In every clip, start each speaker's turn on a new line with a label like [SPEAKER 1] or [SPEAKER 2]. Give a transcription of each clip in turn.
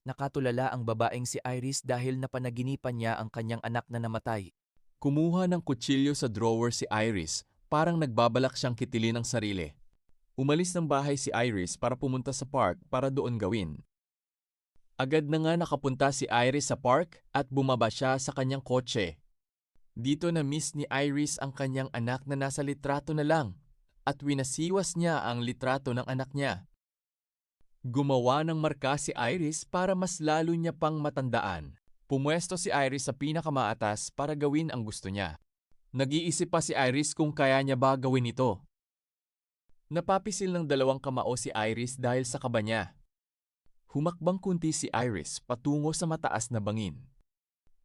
[SPEAKER 1] Nakatulala ang babaeng si Iris dahil napanaginipan niya ang kanyang anak na namatay.
[SPEAKER 2] Kumuha ng kutsilyo sa drawer si Iris, parang nagbabalak siyang kitilin ang sarili. Umalis ng bahay si Iris para pumunta sa park para doon gawin. Agad na nga nakapunta si Iris sa park at bumaba siya sa kanyang kotse. Dito na-miss ni Iris ang kanyang anak na nasa litrato na lang at winasiwas niya ang litrato ng anak niya. Gumawa ng marka si Iris para mas lalo niya pang matandaan. Pumwesto si Iris sa pinakamaatas para gawin ang gusto niya. Nag-iisip pa si Iris kung kaya niya ba gawin ito. Napapisil ng dalawang kamao si Iris dahil sa kaba niya. Humakbang kunti si Iris patungo sa mataas na bangin.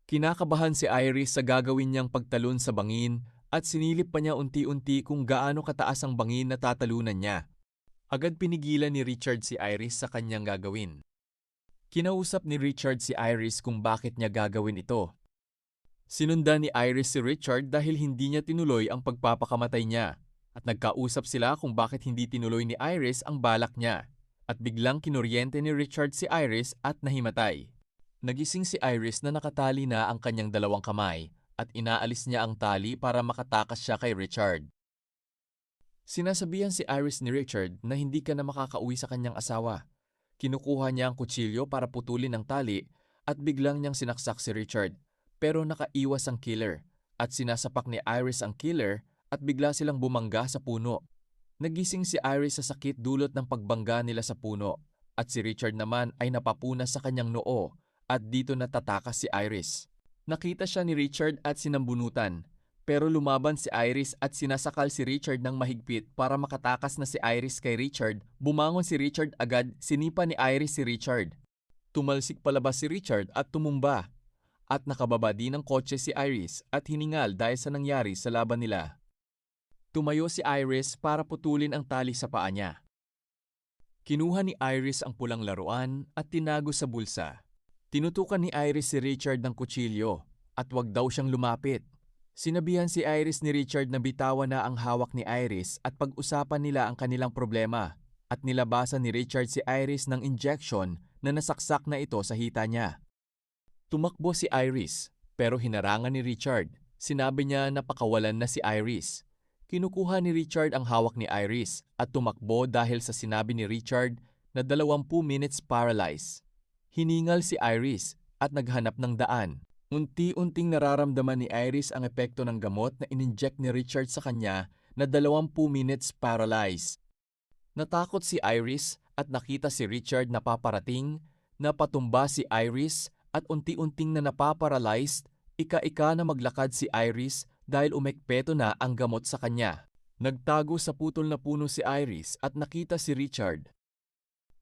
[SPEAKER 2] Kinakabahan si Iris sa gagawin niyang pagtalon sa bangin at sinilip pa niya unti-unti kung gaano kataas ang bangin na tatalunan niya. Agad pinigilan ni Richard si Iris sa kanyang gagawin. Kinausap ni Richard si Iris kung bakit niya gagawin ito. Sinundan ni Iris si Richard dahil hindi niya tinuloy ang pagpapakamatay niya at nagkausap sila kung bakit hindi tinuloy ni Iris ang balak niya at biglang kinuryente ni Richard si Iris at nahimatay. Nagising si Iris na nakatali na ang kanyang dalawang kamay at inaalis niya ang tali para makatakas siya kay Richard. Sinasabihan si Iris ni Richard na hindi ka na makakauwi sa kanyang asawa. Kinukuha niya ang kutsilyo para putulin ang tali at biglang niyang sinaksak si Richard pero nakaiwas ang killer at sinasapak ni Iris ang killer at bigla silang bumangga sa puno. Nagising si Iris sa sakit dulot ng pagbangga nila sa puno at si Richard naman ay napapunas sa kanyang noo at dito natatakas si Iris. Nakita siya ni Richard at sinambunutan. Pero lumaban si Iris at sinasakal si Richard ng mahigpit para makatakas na si Iris kay Richard. Bumangon si Richard agad, sinipa ni Iris si Richard. Tumalsik palabas si Richard at tumumba. At nakababa din ng kotse si Iris at hiningal dahil sa nangyari sa laban nila. Tumayo si Iris para putulin ang tali sa paa niya. Kinuha ni Iris ang pulang laruan at tinago sa bulsa. Tinutukan ni Iris si Richard ng kutsilyo at wag daw siyang lumapit. Sinabihan si Iris ni Richard na bitawan na ang hawak ni Iris at pag-usapan nila ang kanilang problema at nilabasan ni Richard si Iris ng injection na nasaksak na ito sa hita niya. Tumakbo si Iris pero hinarangan ni Richard. Sinabi niya na pakawalan na si Iris. Kinukuha ni Richard ang hawak ni Iris at tumakbo dahil sa sinabi ni Richard na 20 minutes paralyzed. Hiningal si Iris at naghanap ng daan. Unti-unting nararamdaman ni Iris ang epekto ng gamot na ininject ni Richard sa kanya na 20 minutes paralyzed. Natakot si Iris at nakita si Richard na paparating, napatumba si Iris at unti-unting na napaparalyzed, ika-ika na maglakad si Iris dahil umekpeto na ang gamot sa kanya. Nagtago sa putol na puno si Iris at nakita si Richard.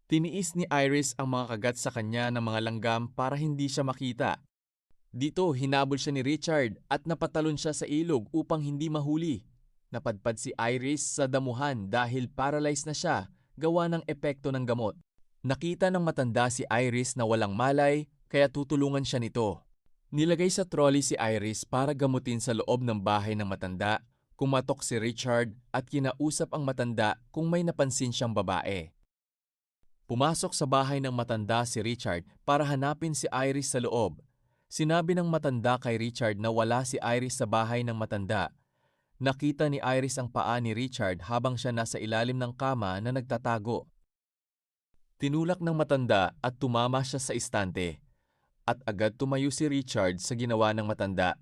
[SPEAKER 2] Tiniis ni Iris ang mga kagat sa kanya ng mga langgam para hindi siya makita. Dito, hinabol siya ni Richard at napatalon siya sa ilog upang hindi mahuli. Napadpad si Iris sa damuhan dahil paralyzed na siya gawa ng epekto ng gamot. Nakita ng matanda si Iris na walang malay kaya tutulungan siya nito. Nilagay sa trolley si Iris para gamutin sa loob ng bahay ng matanda. Kumatok si Richard at kinausap ang matanda kung may napansin siyang babae. Pumasok sa bahay ng matanda si Richard para hanapin si Iris sa loob. Sinabi ng matanda kay Richard na wala si Iris sa bahay ng matanda. Nakita ni Iris ang paa ni Richard habang siya nasa ilalim ng kama na nagtatago. Tinulak ng matanda at tumama siya sa istante. At agad tumayo si Richard sa ginawa ng matanda.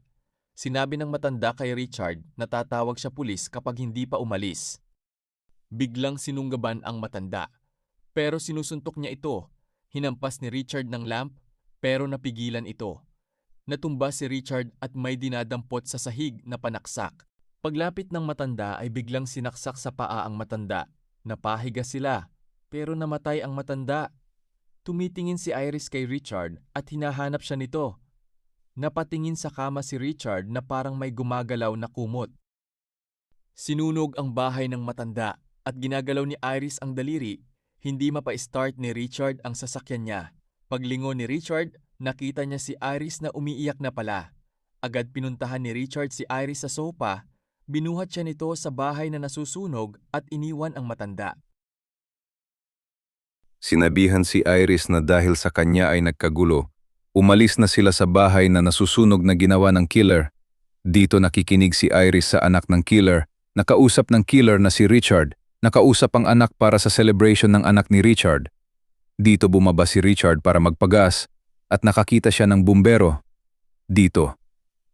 [SPEAKER 2] Sinabi ng matanda kay Richard na tatawag siya pulis kapag hindi pa umalis. Biglang sinunggaban ang matanda. Pero sinusuntok niya ito. Hinampas ni Richard ng lamp pero napigilan ito. Natumba si Richard at may dinadampot sa sahig na panaksak. Paglapit ng matanda ay biglang sinaksak sa paa ang matanda. Napahiga sila, pero namatay ang matanda. Tumitingin si Iris kay Richard at hinahanap siya nito. Napatingin sa kama si Richard na parang may gumagalaw na kumot. Sinunog ang bahay ng matanda at ginagalaw ni Iris ang daliri. Hindi mapa-start ni Richard ang sasakyan niya. Paglingon ni Richard, nakita niya si Iris na umiiyak na pala. Agad pinuntahan ni Richard si Iris sa sopa, binuhat siya nito sa bahay na nasusunog at iniwan ang matanda.
[SPEAKER 3] Sinabihan si Iris na dahil sa kanya ay nagkagulo, umalis na sila sa bahay na nasusunog na ginawa ng killer. Dito nakikinig si Iris sa anak ng killer, nakausap ng killer na si Richard, nakausap ang anak para sa celebration ng anak ni Richard. Dito bumaba si Richard para magpagas at nakakita siya ng bumbero. Dito,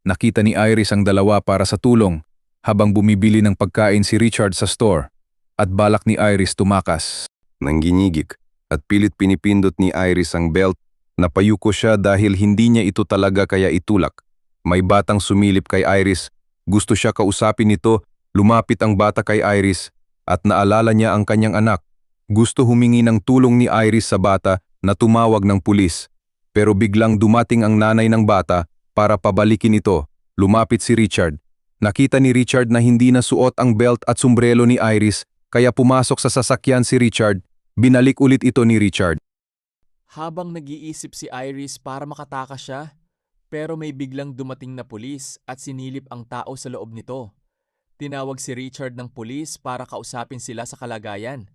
[SPEAKER 3] nakita ni Iris ang dalawa para sa tulong habang bumibili ng pagkain si Richard sa store at balak ni Iris tumakas. Nangginigik at pilit pinipindot ni Iris ang belt. Napayuko siya dahil hindi niya ito talaga kaya itulak. May batang sumilip kay Iris. Gusto siya kausapin nito. Lumapit ang bata kay Iris at naalala niya ang kanyang anak. Gusto humingi ng tulong ni Iris sa bata na tumawag ng pulis. Pero biglang dumating ang nanay ng bata para pabalikin ito. Lumapit si Richard. Nakita ni Richard na hindi na suot ang belt at sombrero ni Iris kaya pumasok sa sasakyan si Richard. Binalik ulit ito ni Richard.
[SPEAKER 2] Habang nag-iisip si Iris para makatakas siya, pero may biglang dumating na pulis at sinilip ang tao sa loob nito. Tinawag si Richard ng pulis para kausapin sila sa kalagayan.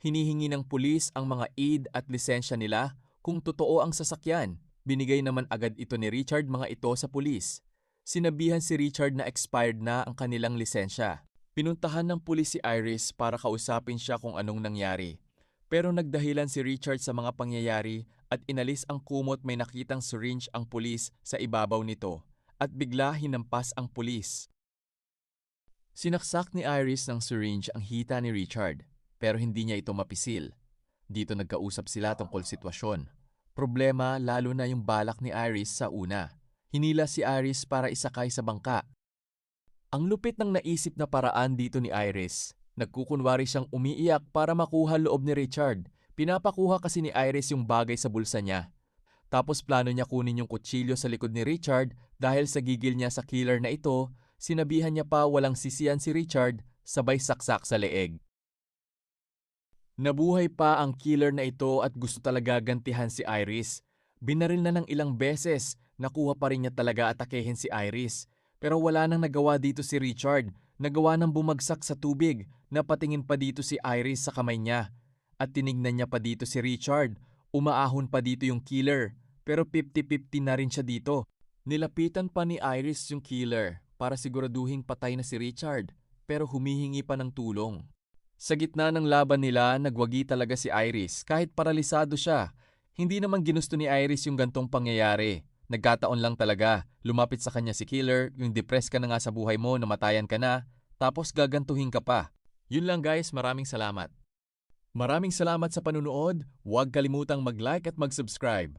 [SPEAKER 2] Hinihingi ng pulis ang mga ID at lisensya nila kung totoo ang sasakyan. Binigay naman agad ito ni Richard mga ito sa pulis. Sinabihan si Richard na expired na ang kanilang lisensya. Pinuntahan ng pulis si Iris para kausapin siya kung anong nangyari. Pero nagdahilan si Richard sa mga pangyayari at inalis ang kumot. May nakitang syringe ang pulis sa ibabaw nito at bigla hinampas ang pulis. Sinaksak ni Iris ng syringe ang hita ni Richard pero hindi niya ito mapisil. Dito nagkausap sila tungkol sitwasyon. Problema lalo na yung balak ni Iris sa una. Hinila si Iris para isakay sa bangka. Ang lupit ng naisip na paraan dito ni Iris. Nagkukunwari siyang umiiyak para makuha loob ni Richard. Pinapakuha kasi ni Iris yung bagay sa bulsa niya. Tapos plano niya kunin yung kutsilyo sa likod ni Richard dahil sa gigil niya sa killer na ito, sinabihan niya pa walang sisiyan si Richard, sabay saksak sa leeg. Nabuhay pa ang killer na ito at gusto talaga gantihan si Iris. Binaril na ng ilang beses, nakuha pa rin niya talaga atakehin si Iris. Pero wala nang nagawa dito si Richard. Nagawa ng bumagsak sa tubig. Napatingin pa dito si Iris sa kamay niya. At tinignan niya pa dito si Richard. Umaahon pa dito yung killer. Pero 50-50 na rin siya dito. Nilapitan pa ni Iris yung killer para siguraduhin patay na si Richard. Pero humihingi pa ng tulong. Sa gitna ng laban nila, nagwagi talaga si Iris kahit paralisado siya. Hindi naman ginusto ni Iris yung gantong pangyayari. Nagkataon lang talaga. Lumapit sa kanya si killer, yung depressed ka na nga sa buhay mo, namatayan ka na, tapos gagantuhin ka pa. Yun lang guys, maraming salamat. Maraming salamat sa panunood. Huwag kalimutang mag-like at mag-subscribe.